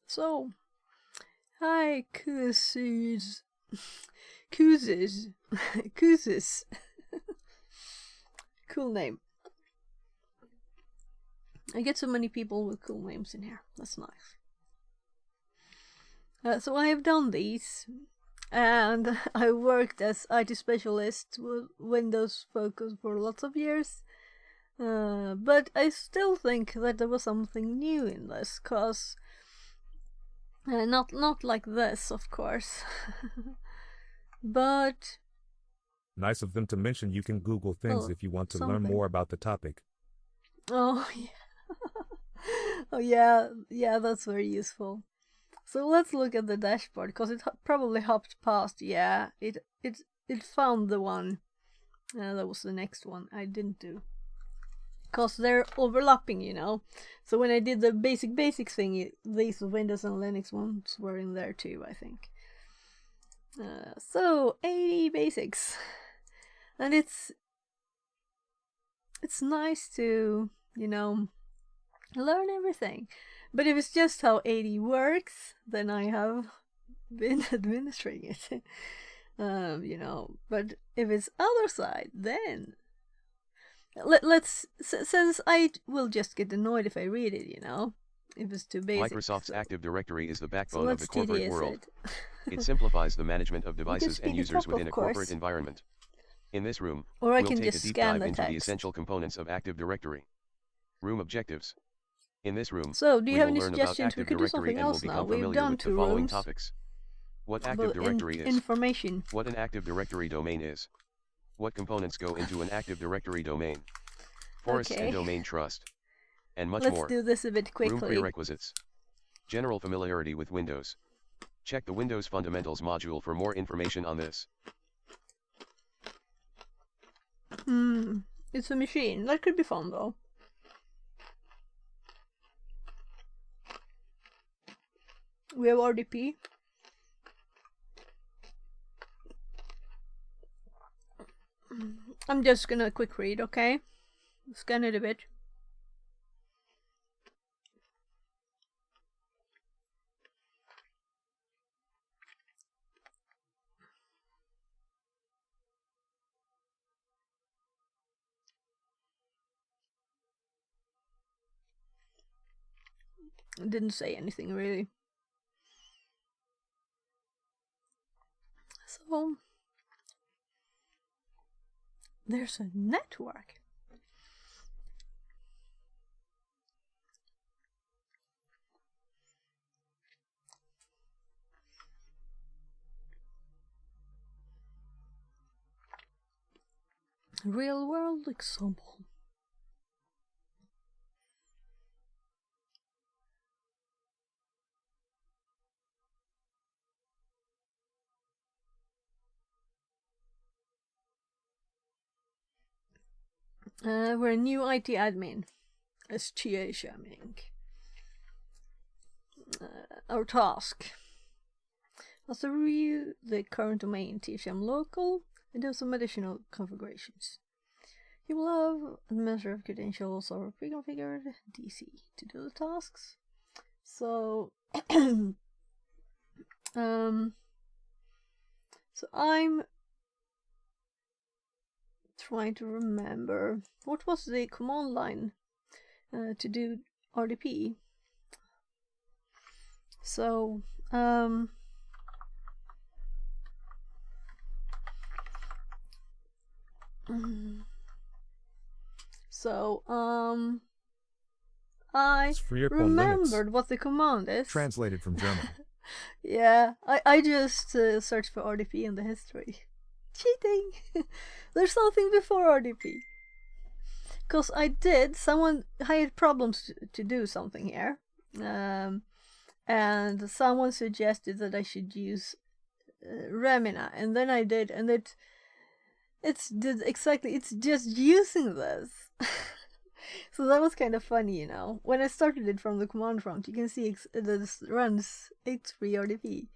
So, hi, Kusis. Kusis. Kusis. Cool name. I get so many people with cool names in here. That's nice. So I have done these, and I worked as IT specialist with Windows Focus for lots of years. But I still think that there was something new in this, cause not like this, of course, but Nice of them to mention you can Google things well, if you want to learn something. more about the topic. Oh yeah. Oh yeah, yeah, that's very useful. So let's look at the dashboard because it probably hopped past. Yeah, it found the one. That was the next one I didn't do because they're overlapping, you know. So when I did the basics thing, these Windows and Linux ones were in there too, I think. So 80 basics, and it's nice to learn everything. But if it's just how 80 works, then I have been administering it. But if it's other side, then let's since I will just get annoyed if I read it, if it's too basic. Microsoft's so, Active Directory is the so backbone of the let's corporate TDS world. it. It simplifies the management of You can devices and speed it users up, within of a corporate course, environment. In this room, or I we'll can take a just deep scan dive the into the text. essential components of Active Directory. Room objectives. In this room, So, do you we have will any learn about suggestions? We Active could do Directory something and will else now. become We've familiar done with the 2 following rooms. topics. What Active Directory is. Information. What an Active Directory domain is. What components go into an Active Directory domain. Forests and domain trust. And much more. Let's do this a bit quickly. Room prerequisites. General familiarity with Windows. Check the Windows Fundamentals module for more information on this. It's a machine. That could be fun though. We have RDP. I'm just gonna quick read, okay? Scan it a bit. It didn't say anything really. So there's a network. Real world example. We're a new IT admin as TA Shaming. Our task was to review the current domain TFM local and do some additional configurations. You will have administrative credentials or pre-configured DC to do the tasks. So, so I'm trying to remember what was the command line to do RDP. So, I remembered what the command is. Translated from German. Yeah, I just searched for RDP in the history. Cheating! There's something before RDP. Because I had problems to do something here. And someone suggested that I should use Remina, and then I did, and it's just using this. So that was kind of funny, When I started it from the command prompt, you can see this runs H3 RDP.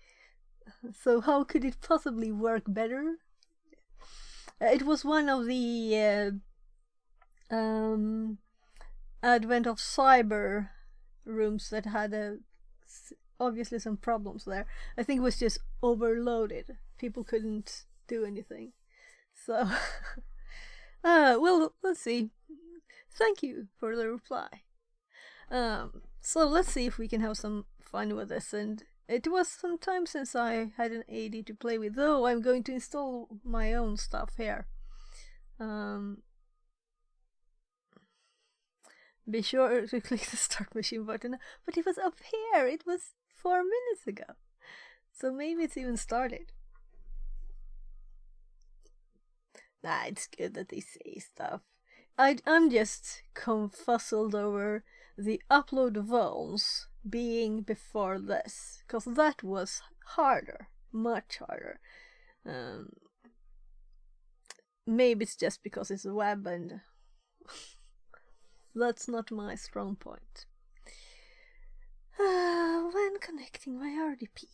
So how could it possibly work better? It was one of the advent of cyber rooms that had a obviously some problems there. I think it was just overloaded. People couldn't do anything. So, well, let's see. Thank you for the reply. So let's see if we can have some fun with this. And it was some time since I had an AD to play with, though I'm going to install my own stuff here. Be sure to click the start machine button. But it was up here. It was 4 minutes ago. So maybe it's even started. Nah, it's good that they say stuff. I'm just confuzzled over the upload vulns being before this, because that was harder, much harder. Maybe it's just because it's a web and that's not my strong point. When connecting my RDP,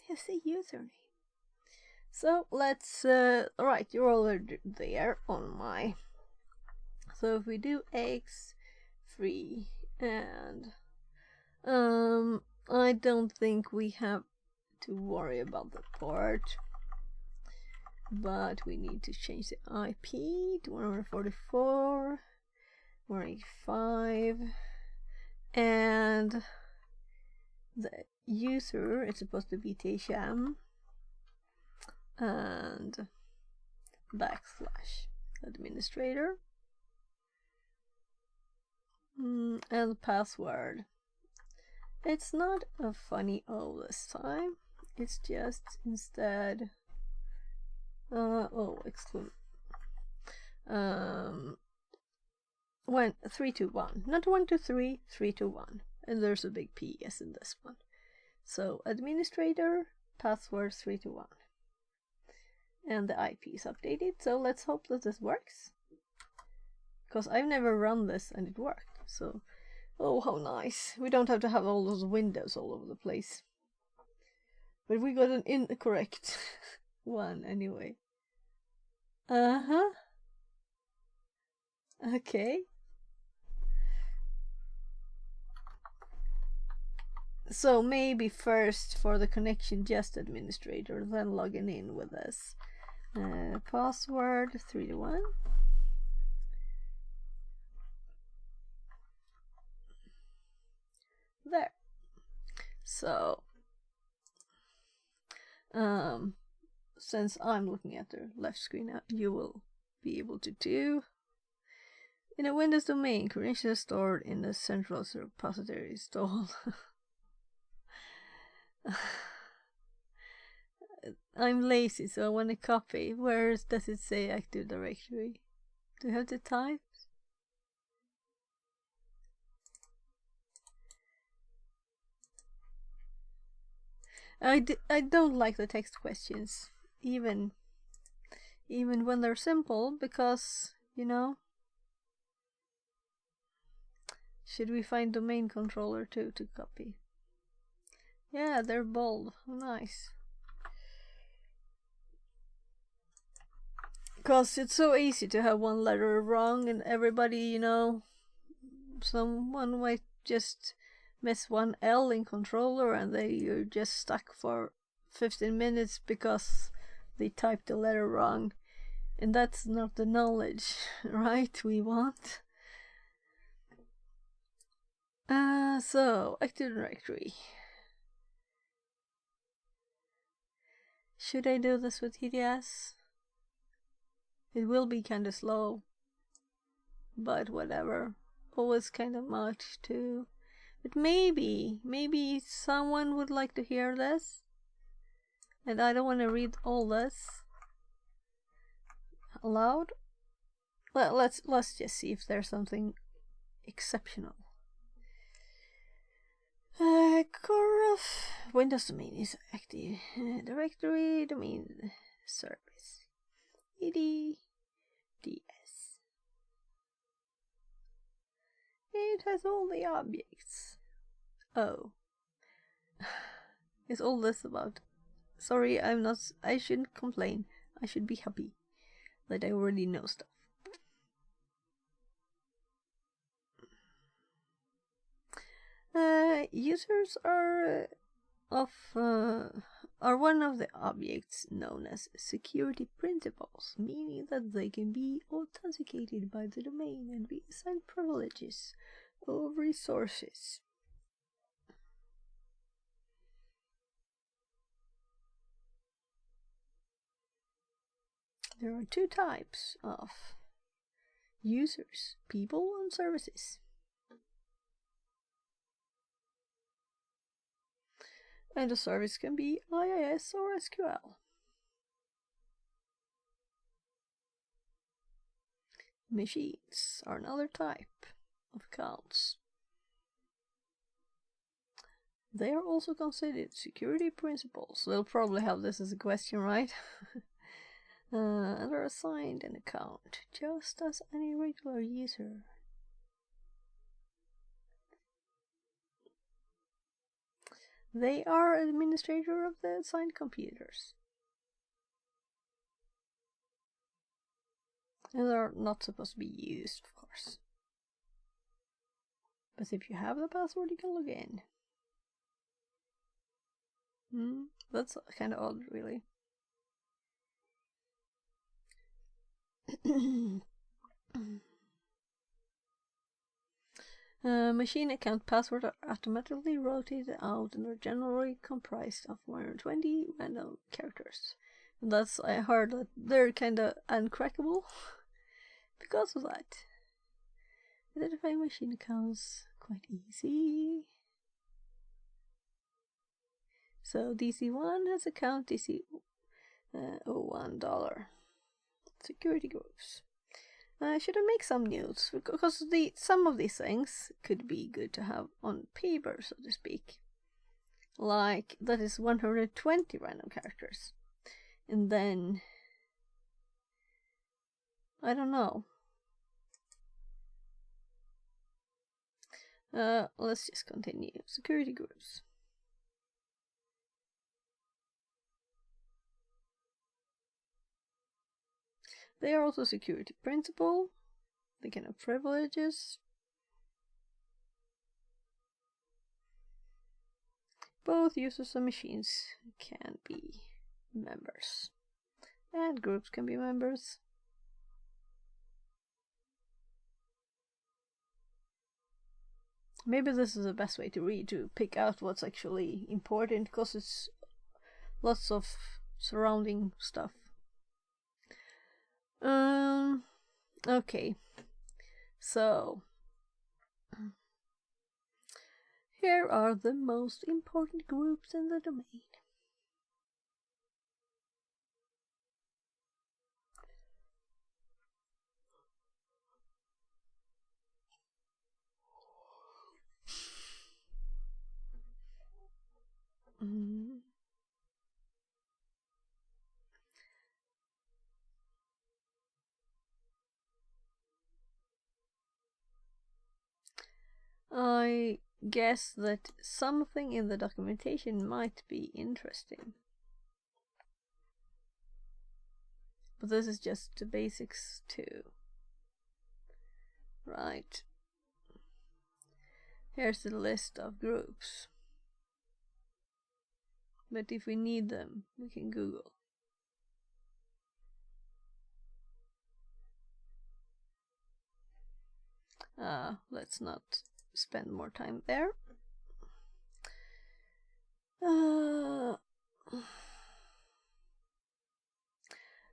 here's the username. So let's, right, you're already there on my, so if we do x3 and, I don't think we have to worry about the port, but we need to change the IP to 144, 185, and the user is supposed to be THM, and /administrator, and password. It's not a funny O this time, it's just instead exclude 3 to 1, not 1 to 3, 3 to 1, and there's a big PS in this one. So administrator, password 3 to 1. And the IP is updated, so let's hope that this works. Because I've never run this and it worked, so oh, how nice. We don't have to have all those windows all over the place. But we got an incorrect one anyway. Okay. So maybe first for the connection just administrator, then logging in with this. Password 3 to 1. There. So since I'm looking at the left screen now, you will be able to do in a Windows domain, credentials stored in the central repository installed. I'm lazy, so I want to copy. Where does it say Active Directory? Do you have to type? I don't like the text questions, even when they're simple, because, you know, should we find domain controller too to copy? Yeah, they're bold. Nice. Because it's so easy to have one letter wrong and everybody, you know, someone might just miss one L in controller and you're just stuck for 15 minutes because they typed the letter wrong. And that's not the knowledge, right, we want. So, Active Directory. Should I do this with TDS? It will be kinda slow, but whatever. Always kinda much too. But maybe someone would like to hear this. And I don't want to read all this aloud. Well, let's just see if there's something exceptional. Windows domain is Active Directory domain service. EDDS. It has all the objects. Oh. Is all this about? Sorry, I shouldn't complain. I should be happy that I already know stuff. users are one of the objects known as security principals, meaning that they can be authenticated by the domain and be assigned privileges over resources. There are two types of users: people and services. And a service can be IIS or SQL. Machines are another type of accounts. They are also considered security principals. They'll probably have this as a question, right? And are assigned an account, just as any regular user. They are administrator of the assigned computers. And they're not supposed to be used, of course. But if you have the password, you can log in. That's kind of odd, really. Machine account passwords are automatically rotated out and are generally comprised of 120 random characters. And that's, I heard that they're kind of uncrackable because of that. Identifying machine accounts quite easy. So DC1 has account DC01$. Security groups. Should I make some notes? Because some of these things could be good to have on paper, so to speak. Like, that is 120 random characters. And then, I don't know. Let's just continue. Security groups. They are also security principal. They can have privileges. Both users and machines can be members. And groups can be members. Maybe this is the best way to read, to pick out what's actually important, because it's lots of surrounding stuff. Okay, so here are the most important groups in the domain. I guess that something in the documentation might be interesting. But this is just the basics too. Right. Here's the list of groups. But if we need them, we can Google. Let's not spend more time there.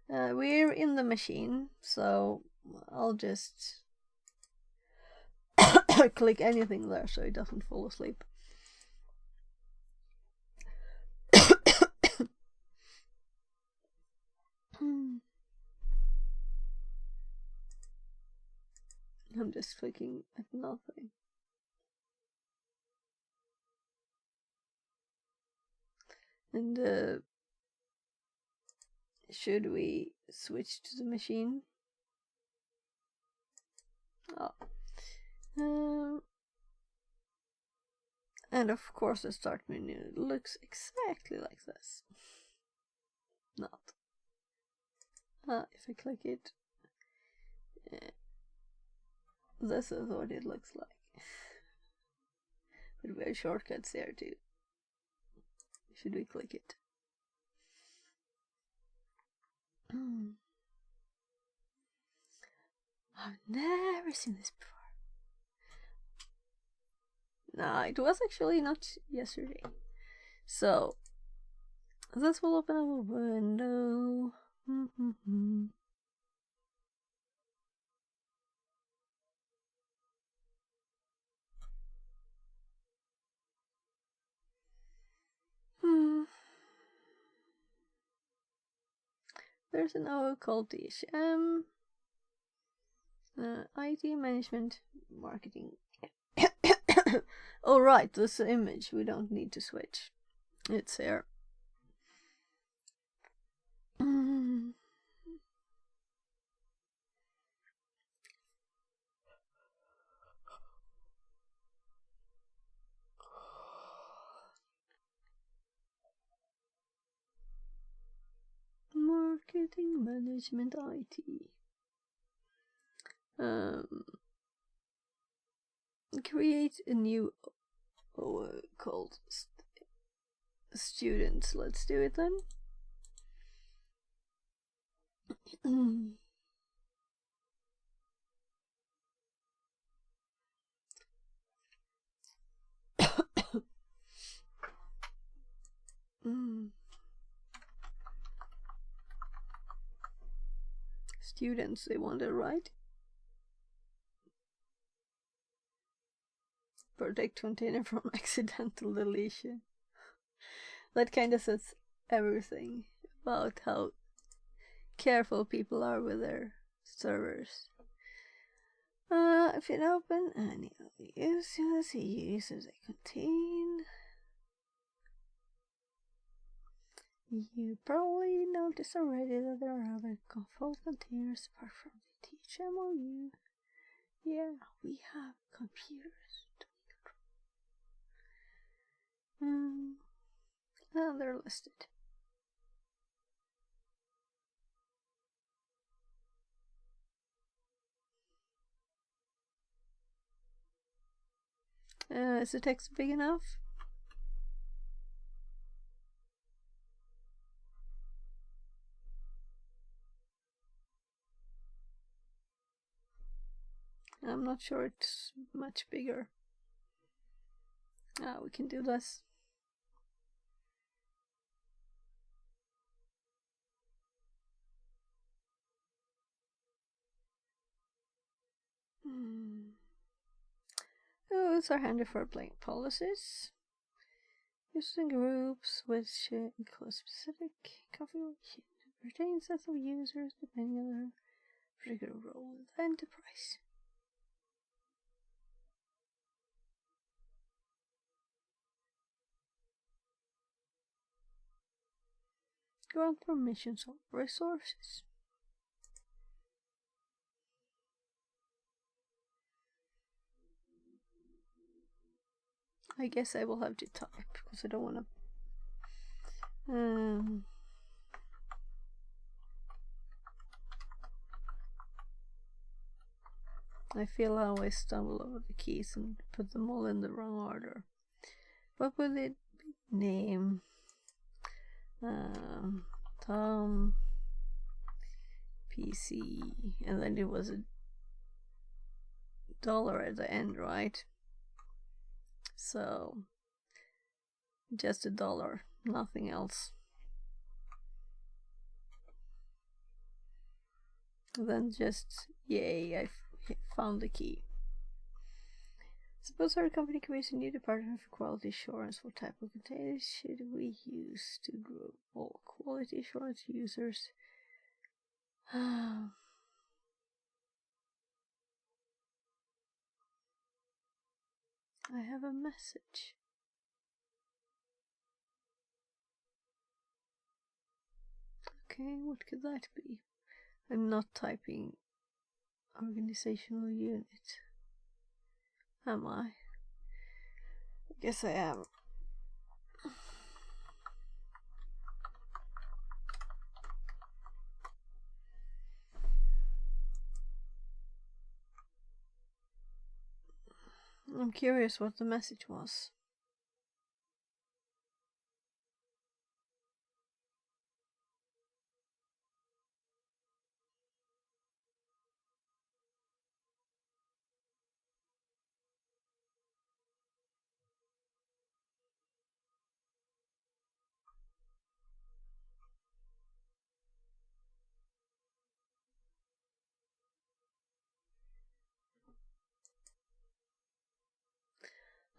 We're in the machine, so I'll just click anything there so it doesn't fall asleep. I'm just clicking at nothing. And should we switch to the machine? And of course the start menu looks exactly like this. Not. If I click it, this is what it looks like. But we have shortcuts there too. Should we click it? I've never seen this before. No, it was actually not yesterday. So, this will open up a window. There's an O called DHM. IT management marketing. Oh right, this image we don't need to switch. It's here. Marketing management IT. Create a new called students. Let's do it then. Students, they want to write. Protect container from accidental deletion. That kind of says everything about how careful people are with their servers. If it open any of the users they contain, you probably noticed already that there are other default containers apart from the THMOU. Yeah, we have computers. And they're listed. Is the text big enough? I'm not sure it's much bigger. We can do this. Oh, it's our handy for blank policies. Using groups which include specific configuration pertain sets of users depending on their particular role in the enterprise. Grant permissions of resources. I guess I will have to type because I don't want to. I feel I always stumble over the keys and put them all in the wrong order. What would it be? Name. Tom. PC. And then it was a dollar at the end, right? So, just $1, nothing else. Then just, yay, I found the key. Suppose our company creates a new department for quality assurance. What type of containers should we use to group all quality assurance users? I have a message. Okay, what could that be? I'm not typing organizational unit. Am I? I guess I am. I'm curious what the message was.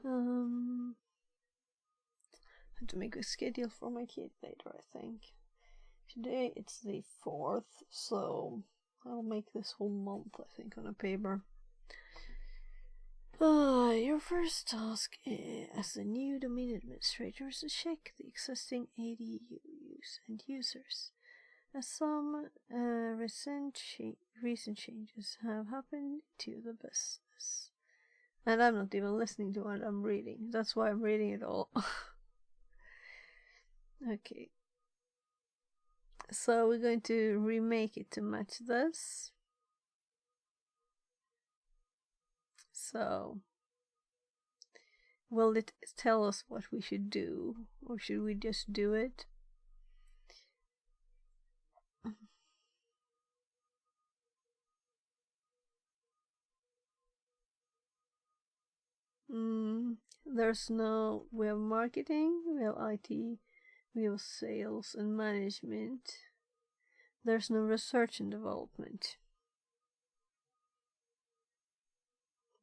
I have to make a schedule for my kid later, I think. Today it's the 4th, so I'll make this whole month, I think, on a paper. Your first task as a new domain administrator is to check the existing ADU use and users. As some recent changes have happened to the business. And I'm not even listening to what I'm reading. That's why I'm reading it all. Okay. So we're going to remake it to match this. So, will it tell us what we should do? Or should we just do it? There's no, we have marketing, we have IT, we have sales and management. There's no research and development.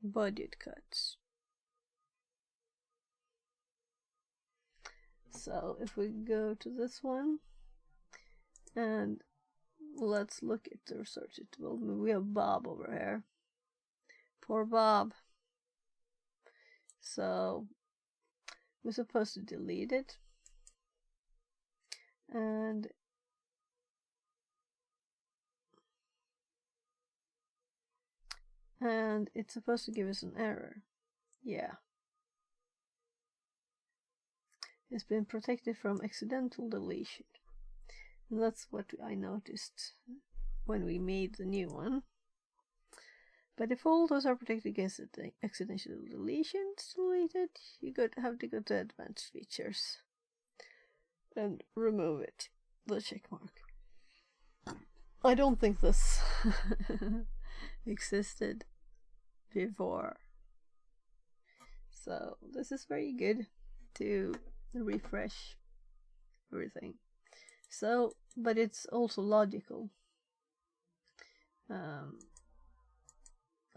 Budget cuts. So if we go to this one and let's look at the research and development, we have Bob over here. Poor Bob. So we're supposed to delete it, and it's supposed to give us an error. Yeah. It's been protected from accidental deletion. And that's what I noticed when we made the new one. By default, those are protected against the accidental deletion. It's deleted. You have to go to advanced features and remove it. The check mark. I don't think this existed before. So this is very good to refresh everything. So, but it's also logical.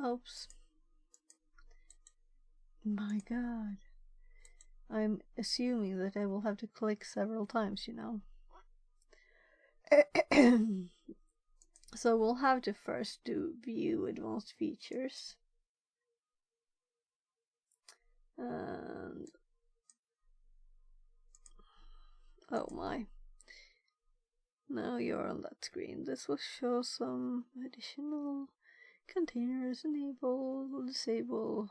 Oops. My god. I'm assuming that I will have to click several times, you know. So we'll have to first do view advanced features. And oh my. Now you're on that screen. This will show some additional containers, enable, disable.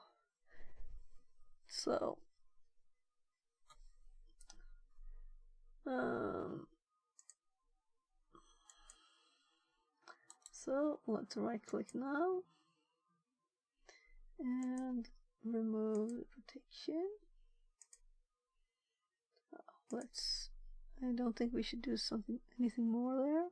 So let's right click now and remove the protection. I don't think we should do anything more there.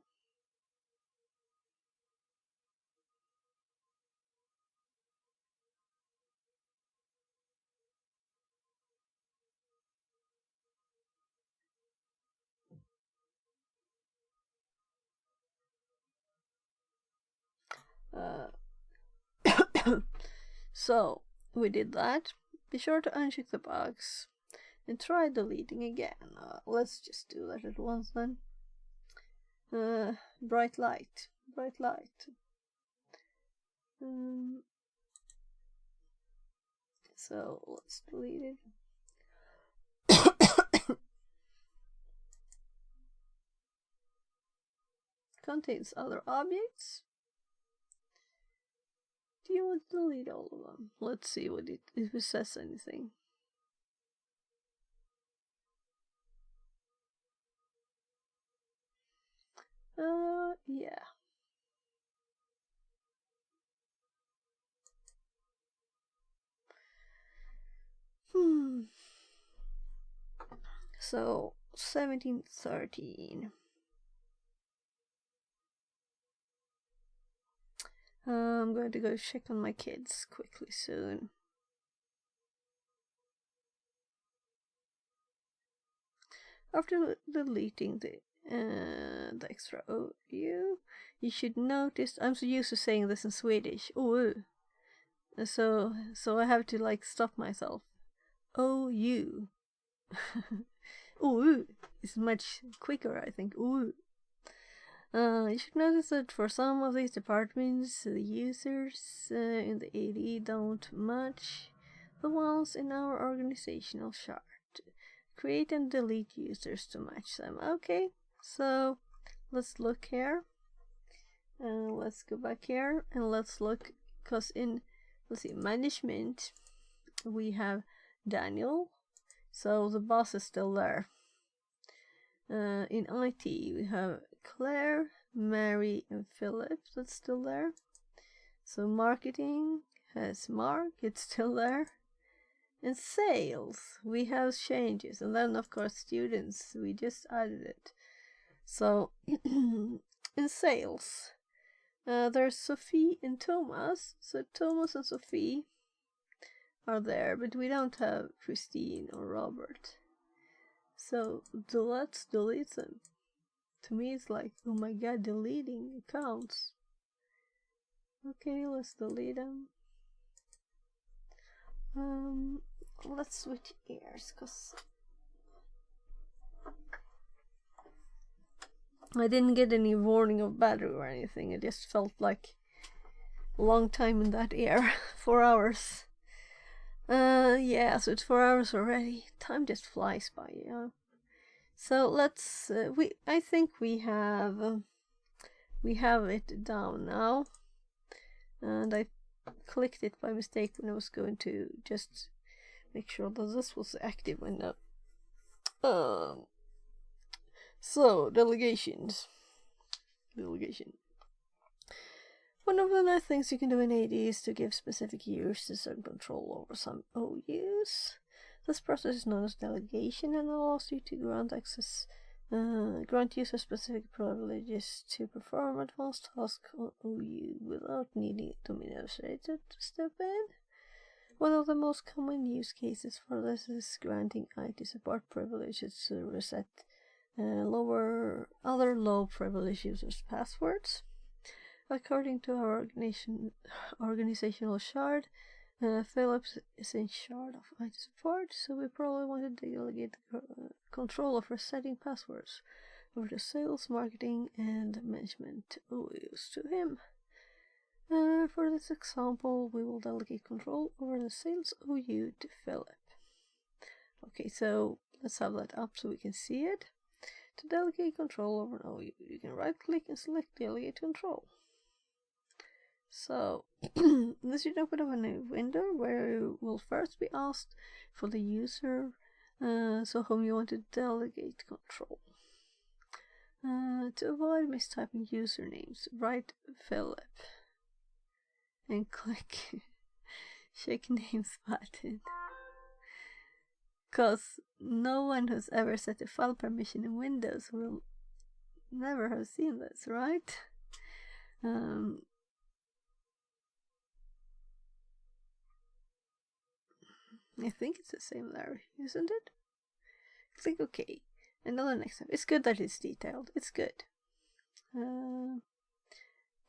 So we did that. Be sure to uncheck the box and try deleting again. Let's just do that at once then. Bright light. So let's delete it. Contains other objects. Do you want to delete all of them? Let's see if it says anything. Yeah. So 1713. I'm going to go check on my kids quickly soon. After deleting the extra OU, you should notice. I'm so used to saying this in Swedish. OU. So I have to like stop myself. OU. OU is much quicker, I think. OU. You should notice that for some of these departments, the users in the AD don't match the ones in our organizational chart. Create and delete users to match them. Okay, so let's look here. Let's go back here and let's look, because in, let's see, management, we have Daniel, so the boss is still there. In IT, we have Claire, Mary, and Philip, that's still there. So marketing has Mark, it's still there. In sales, we have changes, and then of course students, we just added it. So in sales, there's Sophie and Thomas. So Thomas and Sophie are there, but we don't have Christine or Robert. So let's delete them. To me, it's like, oh my god, deleting accounts. Okay, let's delete them. Let's switch ears, cause I didn't get any warning of battery or anything. It just felt like a long time in that ear. 4 hours. Yeah, so it's 4 hours already. Time just flies by, yeah. So let's. I think we have it down now, and I clicked it by mistake when I was going to just make sure that this was the active window. So delegations. Delegation. One of the nice things you can do in AD is to give specific users certain control over some OUs. This process is known as delegation and allows you to grant users specific privileges to perform advanced tasks on OU without needing the administrator to step in. One of the most common use cases for this is granting IT support privileges to reset other low privilege users' passwords. According to our organizational chart, Philips is in charge of IT support, so we probably want to delegate control of resetting passwords over the sales, marketing, and management OUs to him. For this example, we will delegate control over the sales OU to Philip. Okay, so let's have that up so we can see it. To delegate control over an OU, you can right-click and select Delegate Control. So, this should open up a new window where you will first be asked for the user, so whom you want to delegate control. To avoid mistyping usernames, write Philip and click Check Names button. Because no one who's ever set a file permission in Windows will never have seen this, right? I think it's the same there, isn't it? Click OK. And on the next step. It's good that it's detailed. It's good.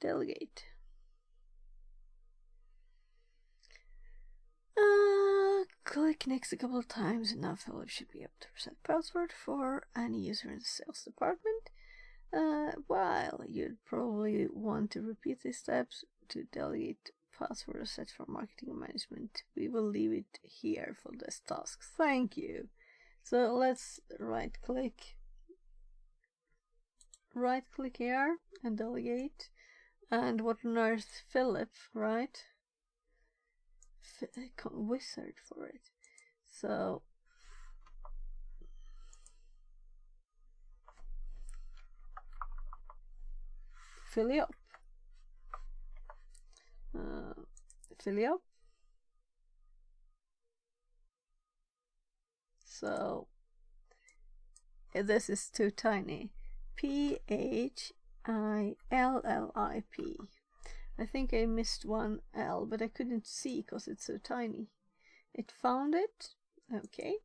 Delegate. Click next a couple of times and now Philip should be able to reset password for any user in the sales department. While you'd probably want to repeat these steps to delegate password reset for marketing and management. We will leave it here for this task. Thank you. So let's right click here and delegate. And what on earth, Philip, right? Wizard for it. So Philip. Philip. So this is too tiny. PHILLIP. I think I missed one L, but I couldn't see because it's so tiny. It found it. Okay.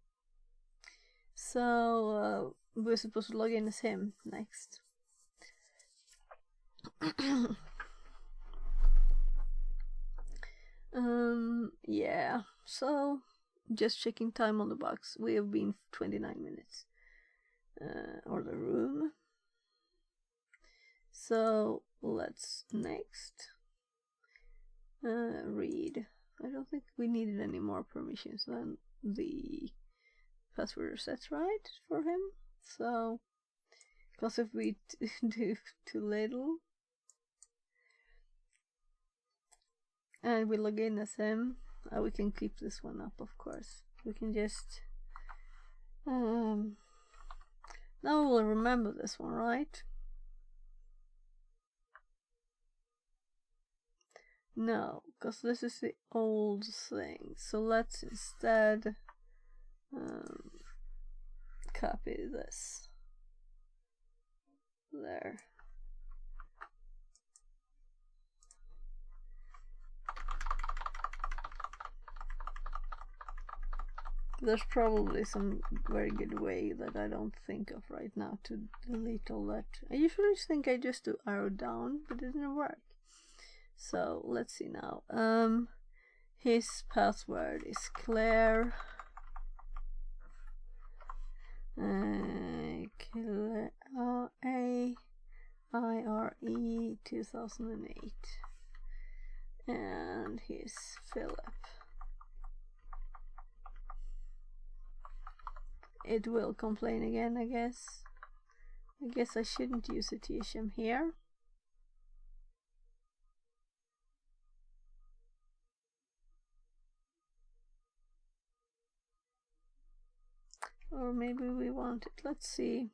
So we're supposed to log in as him next. Yeah. So just checking time on the box. We have been 29 minutes. Or the room. So let's next read. I don't think we needed any more permissions than the password reset, right, for him. So because if we do too little and we log in as him, we can keep this one up, of course. We can just now we'll remember this one, right? No, because this is the old thing. So let's instead copy this. There. There's probably some very good way that I don't think of right now to delete all that. I usually think I just do arrow down, but it didn't work. So let's see now. His password is Claire. Claire AIRE 2008, and he's Philip. It will complain again, I guess. I guess I shouldn't use a THM here. Or maybe we want it. Let's see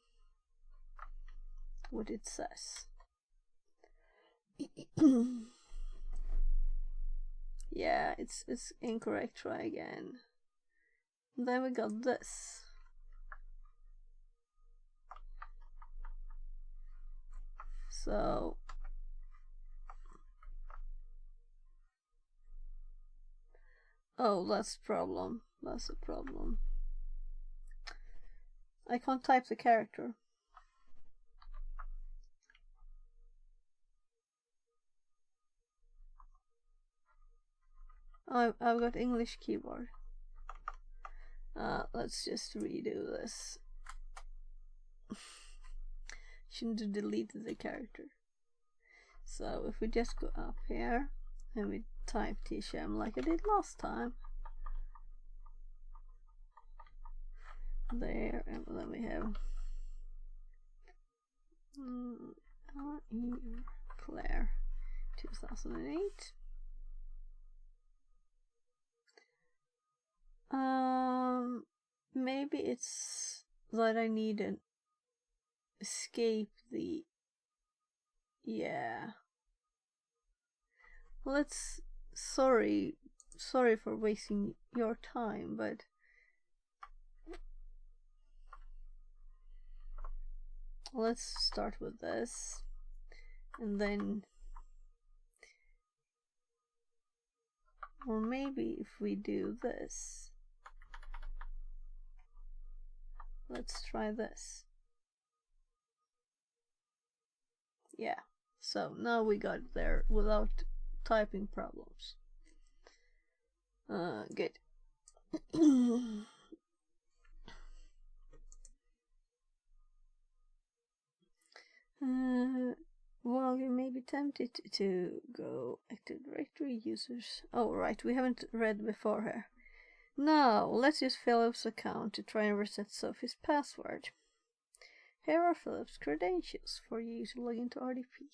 what it says. Yeah, it's incorrect. Try again. And then we got this. So oh, that's a problem. That's a problem. I can't type the character. I've got English keyboard. Let's just redo this. Shouldn't have deleted the character. So if we just go up here and we type THM like I did last time. There, and then we have Claire 2008. Maybe it's that I need an escape the, yeah. Let's, sorry for wasting your time, but let's start with this, and then, or maybe if we do this, let's try this. Yeah, so now we got there without typing problems. Good. Well, you may be tempted to go Active Directory users. Oh, right, we haven't read before here. Now, let's use Philip's account to try and reset Sophie's password. Here are Philip's credentials for you to log into RDP.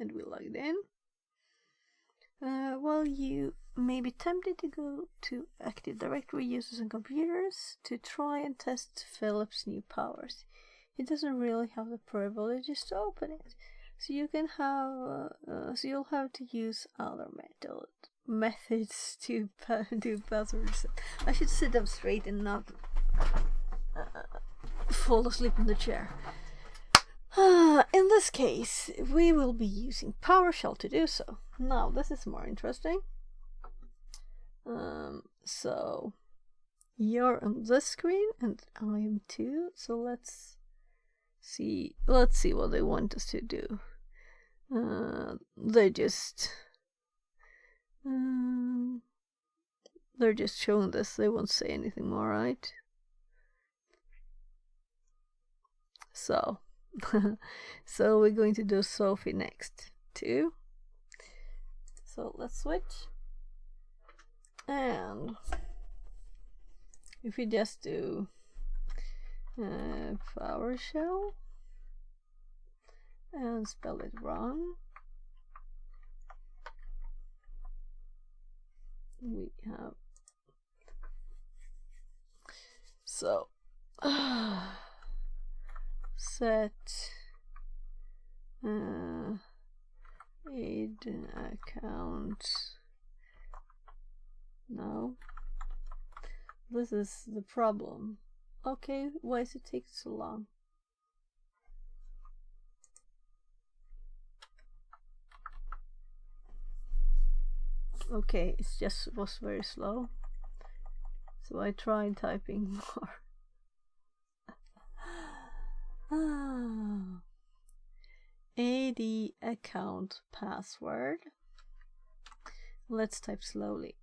And we logged in. Well, you may be tempted to go to Active Directory users and computers to try and test Philip's new powers. It doesn't really have the privileges to open it, so you can have, so you'll have to use other methods to do password reset. I should sit up straight and not fall asleep in the chair. In this case, we will be using PowerShell to do so. Now, this is more interesting. So you're on this screen and I am too. So let's see what they want us to do. They're just showing this. They won't say anything more, right? So so we're going to do Sophie next too. So let's switch, and if we just do PowerShell and spell it wrong, we have so set aid account. No, this is the problem. Okay, why is it taking so long? Okay, it just was very slow, so I tried typing more. AD account password. Let's type slowly.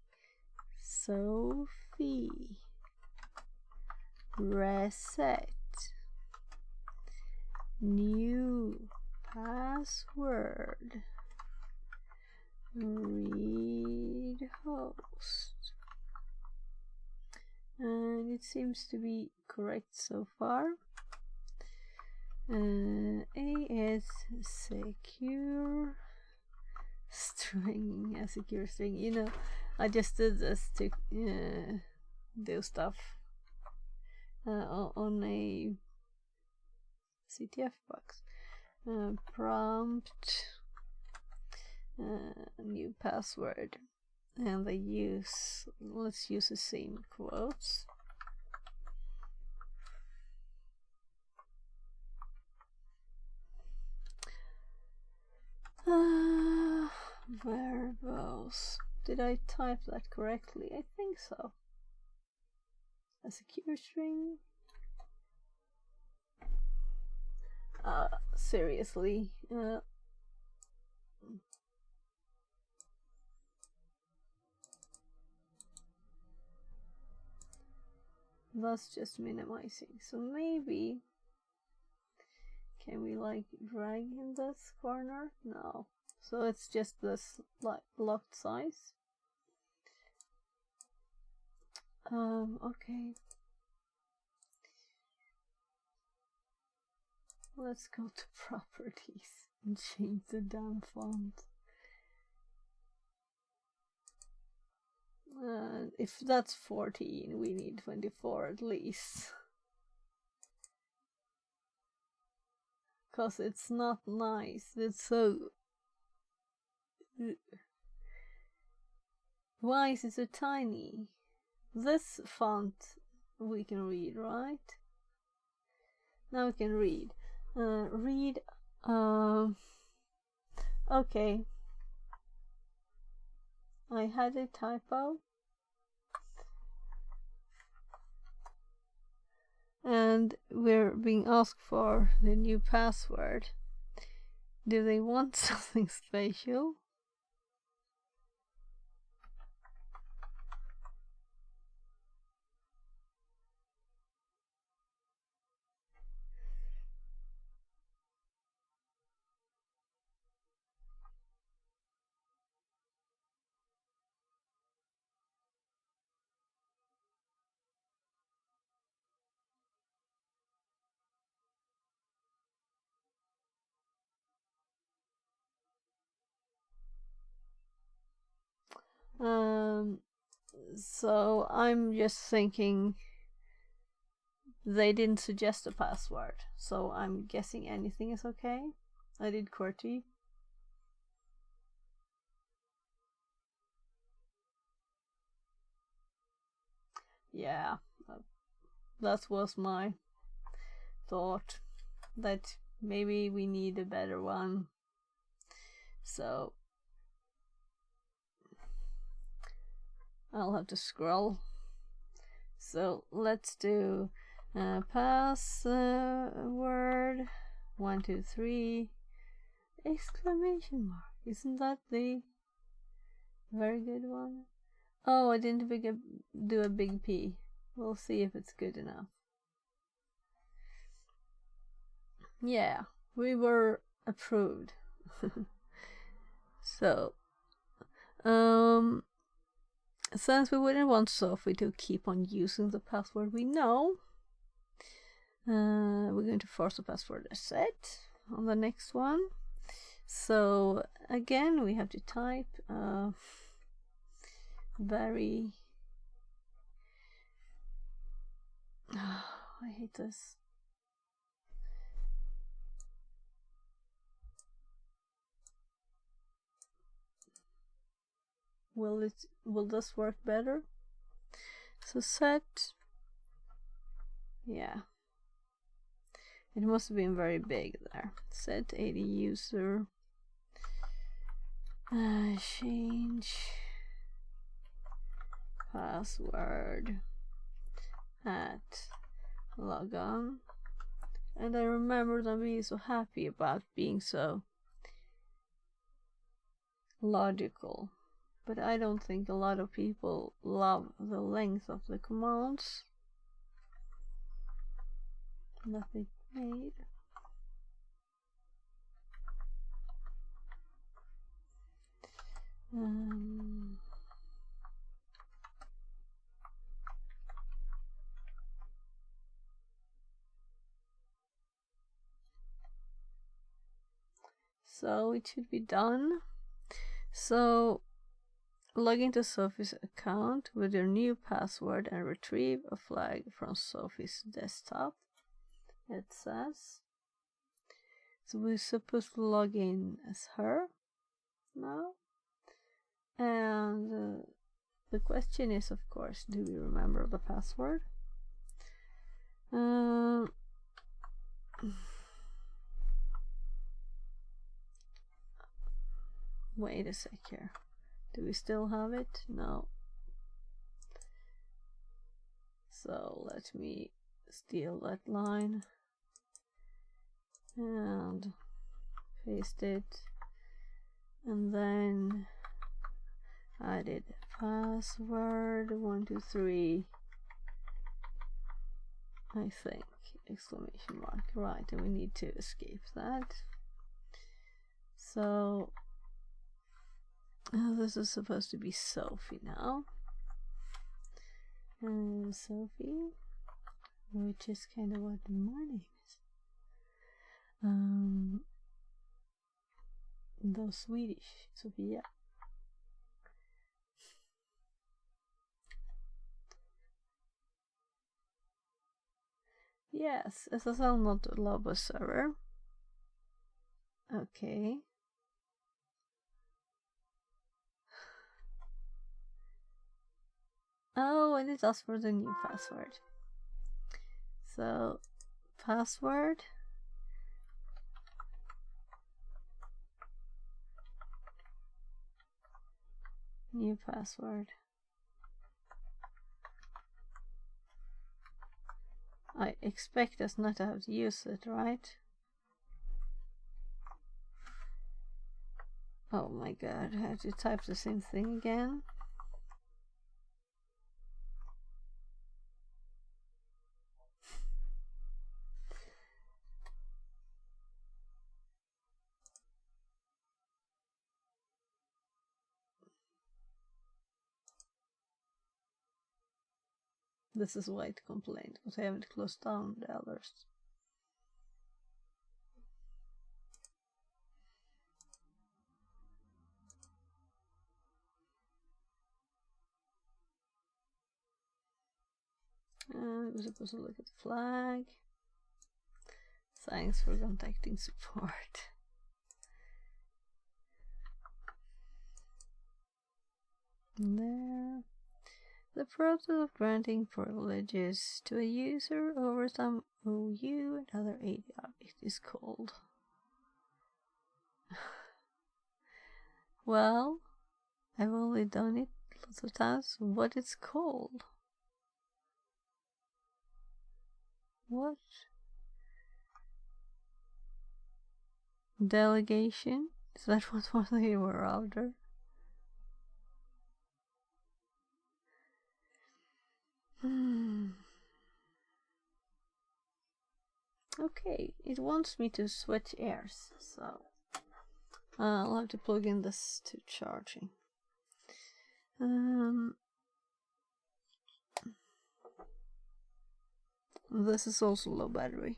Sophie reset new password read host, and it seems to be correct so far. AS secure string, a secure string. You know, I just did this to do stuff on a CTF box. Prompt new password, and let's use the same quotes. Variables. Did I type that correctly? I think so. A secure string. Seriously. That's just minimizing. So maybe can we like drag in this corner? No. So it's just this locked size. Okay. Let's go to properties and change the damn font. If that's 14, we need 24 at least. Cause it's not nice. It's so... Why is it so tiny? This font we can read, right? Now we can read. Okay. I had a typo. And we're being asked for the new password. Do they want something special? So I'm just thinking they didn't suggest a password, so I'm guessing anything is okay. I did QWERTY. Yeah, That was my thought, that maybe we need a better one. So I'll have to scroll. So let's do password 1 2 3 exclamation mark. Isn't that the very good one? Oh, I didn't do a big P. We'll see if it's good enough. Yeah, we were approved. So, since we wouldn't want Sophie to keep on using the password we know, we're going to force the password reset on the next one. So again, we have to type very I hate this. Will this work better? So set, yeah, it must have been very big there. Set 80 user, change password at logon. And I remember them being so happy about being so logical. But I don't think a lot of people love the length of the commands that they made. So it should be done. So log into Sophie's account with your new password and retrieve a flag from Sophie's desktop. It says. So we're supposed to log in as her now. And the question is, of course, do we remember the password? Wait a sec here. Do we still have it? No. So let me steal that line and paste it, and then I did password 1 2 3, I think, exclamation mark, right, and we need to escape that. So this is supposed to be Sophie now, Sophie, which is kind of what my name is, though Swedish, Sofia. Yes, SSL not Lobos server. Okay. Oh, and it asks for the new password. So, password. New password. I expect us not to have to use it, right? Oh my god, I have to type the same thing again. This is why it complained, because I haven't closed down the others. We're supposed to look at the flag. Thanks for contacting support. And there. The process of granting privileges to a user over some OU and other AD object is called. Well, I've only done it lots of times. What it's called? What? Delegation? Is that what they were after? Okay, it wants me to switch airs, so I'll have to plug in this to charging. This is also low battery.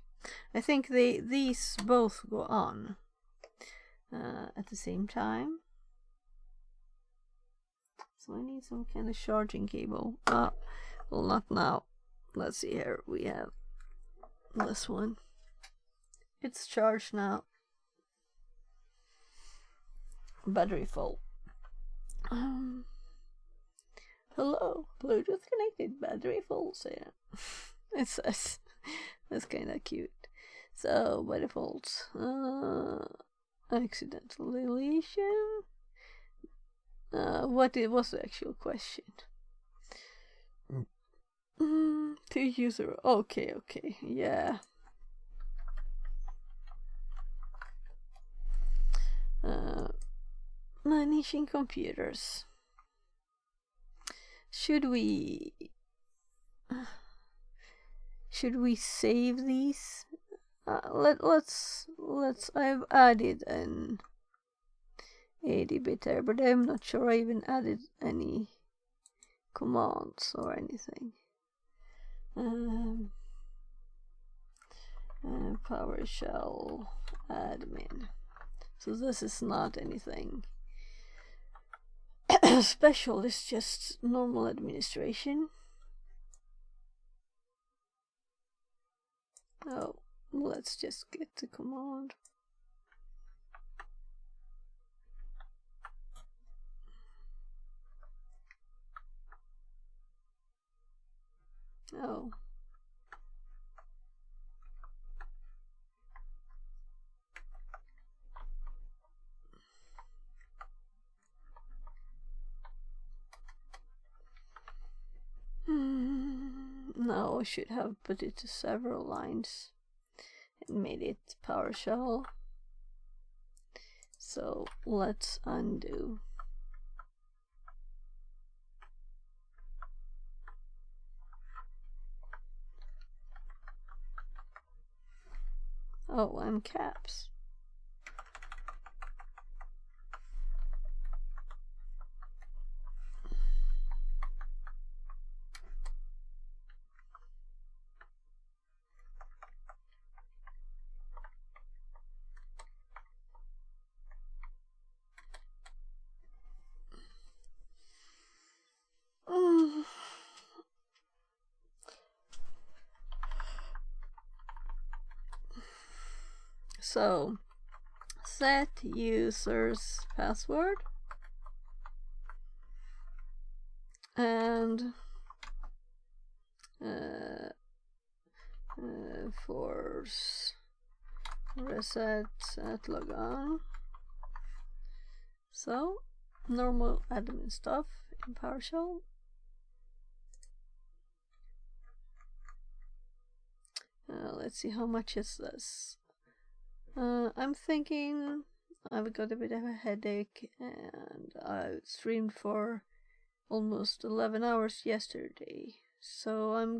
I think these both go on at the same time. So I need some kind of charging cable. Well, not now. Let's see here. We have this one. It's charged now. Battery full. Hello, Bluetooth connected, battery full. So yeah, it says. That's kind of cute. So by default, accidental deletion. What was the actual question? To user. Okay, yeah. Managing computers. Should we save these? Let's. I've added an 80-bit there, but I'm not sure I even added any commands or anything. PowerShell admin. So this is not anything special, it's just normal administration. Oh, let's just get the command. Oh. No, I should have put it to several lines and made it PowerShell. So let's undo. Oh, I'm caps. So set user's password and force reset at logon. So normal admin stuff in PowerShell. Let's see, how much is this? I'm thinking I've got a bit of a headache and I streamed for almost 11 hours yesterday. So I'm